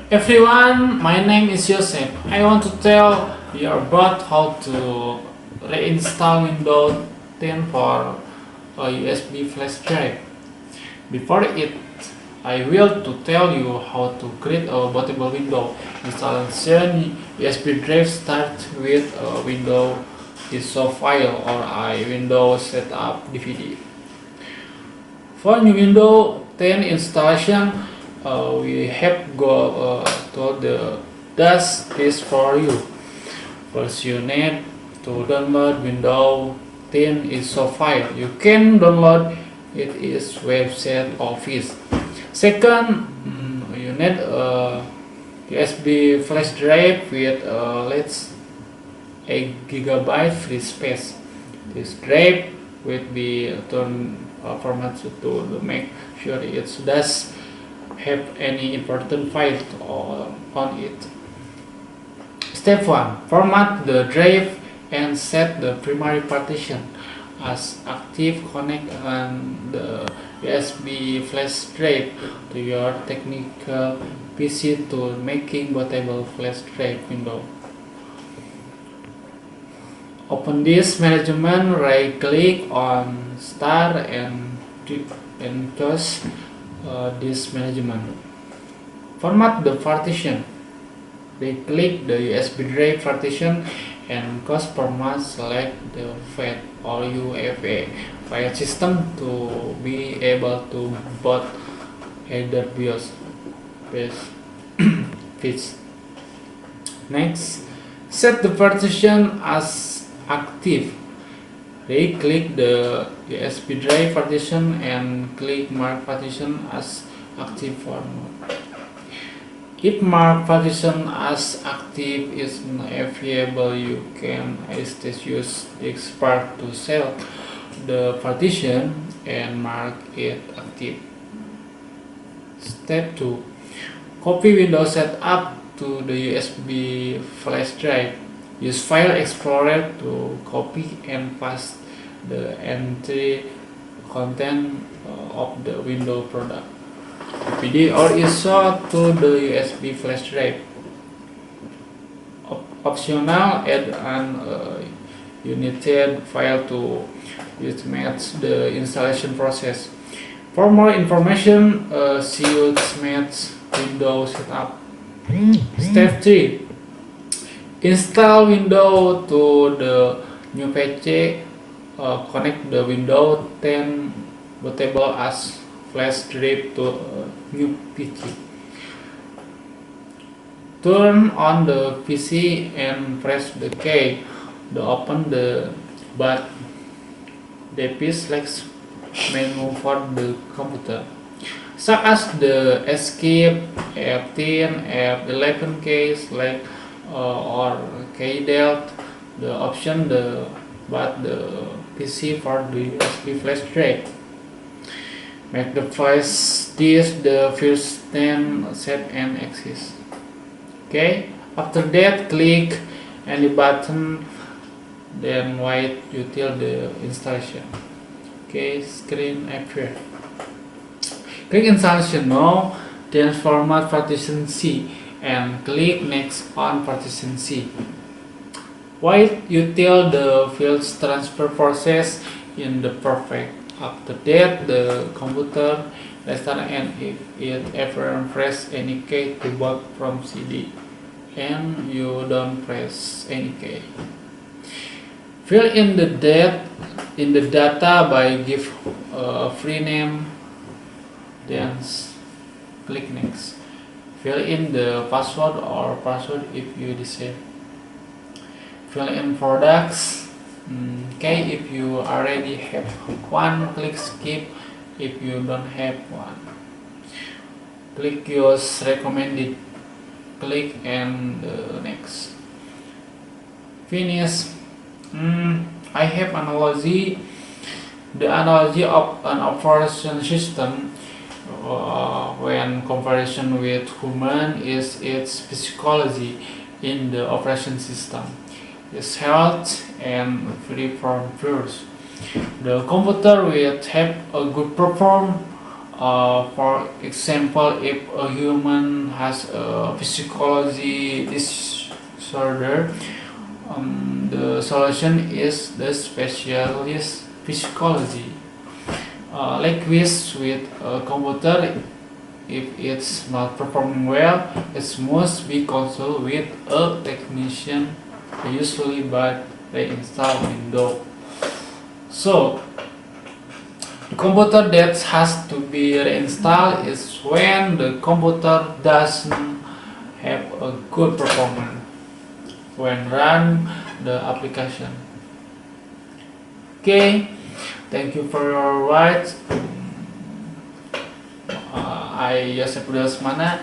Everyone, my name is Joseph. I want to tell you about how to reinstall Windows 10 for a USB flash drive. Before it, I will to tell you how to create a bootable window installation. USB drive start with a window ISO file or a Windows setup DVD. For new Windows 10 installation, we have go to the dash list for you. First, you need to download Windows 10 ISO file. You can download it is website Office. Second, you need a USB flash drive with let's 8 GB free space. This drive will be turned format to make sure it does have any important file on it. Step 1. Format the drive and set the primary partition as active. Connect the USB flash drive to your technical PC to making bootable flash drive window. Open this management, right click on Start and choose this management. Format the partition. Right click the USB drive partition and choose format. Select the FAT or UFA file system to be able to boot either BIOS based fits. Next, set the partition as active. Right click the USB drive partition and click mark partition as active format. If mark partition as active is not available, you can instead use Xpark to select the partition and mark it active. Step 2. Copy Windows setup to the USB flash drive. Use File Explorer to copy and paste the entry content of the Windows product, DVD or ISO to the USB flash drive. Optional, add an united file to match the installation process. For more information, see Ultimate Windows Setup. Step 3. Install Windows to the new PC. Connect the Windows 10 bootable as flash drive to a new PC. Turn on the PC and press the key to open the boot device menu for the computer, such as the Escape, F10, F11 keys, or key-delete the option the PC for the USB flash drive. Make the flash disk the first 10 set and exist. Okay. After that, click any button, then wait until the installation. Okay, screen appear. Click installation now, then format partition C and click next on partition C. Wait until the files transfer process in the perfect. After that, the computer restart and if it ever press any key to boot from CD and you don't press any key. Fill in the data by give a free name, then click next. Fill in the password or password if you desire. Fill in products. Okay, if you already have one, click skip if you don't have one. Click use recommended. Click and next. Finish. I have analogy. The analogy of an operation system when comparison with human is its physiology in the operation system. Its health and free from virus. The computer will have a good perform For example, if a human has a physiology disorder, the solution is the specialist psychology. Likewise, with a computer, if it's not performing well, it must be consulted with a technician, usually by reinstall Windows. So, the computer that has to be reinstalled is when the computer doesn't have a good performance when run the application. Okay, thank you for your rights. I Yosef Mana.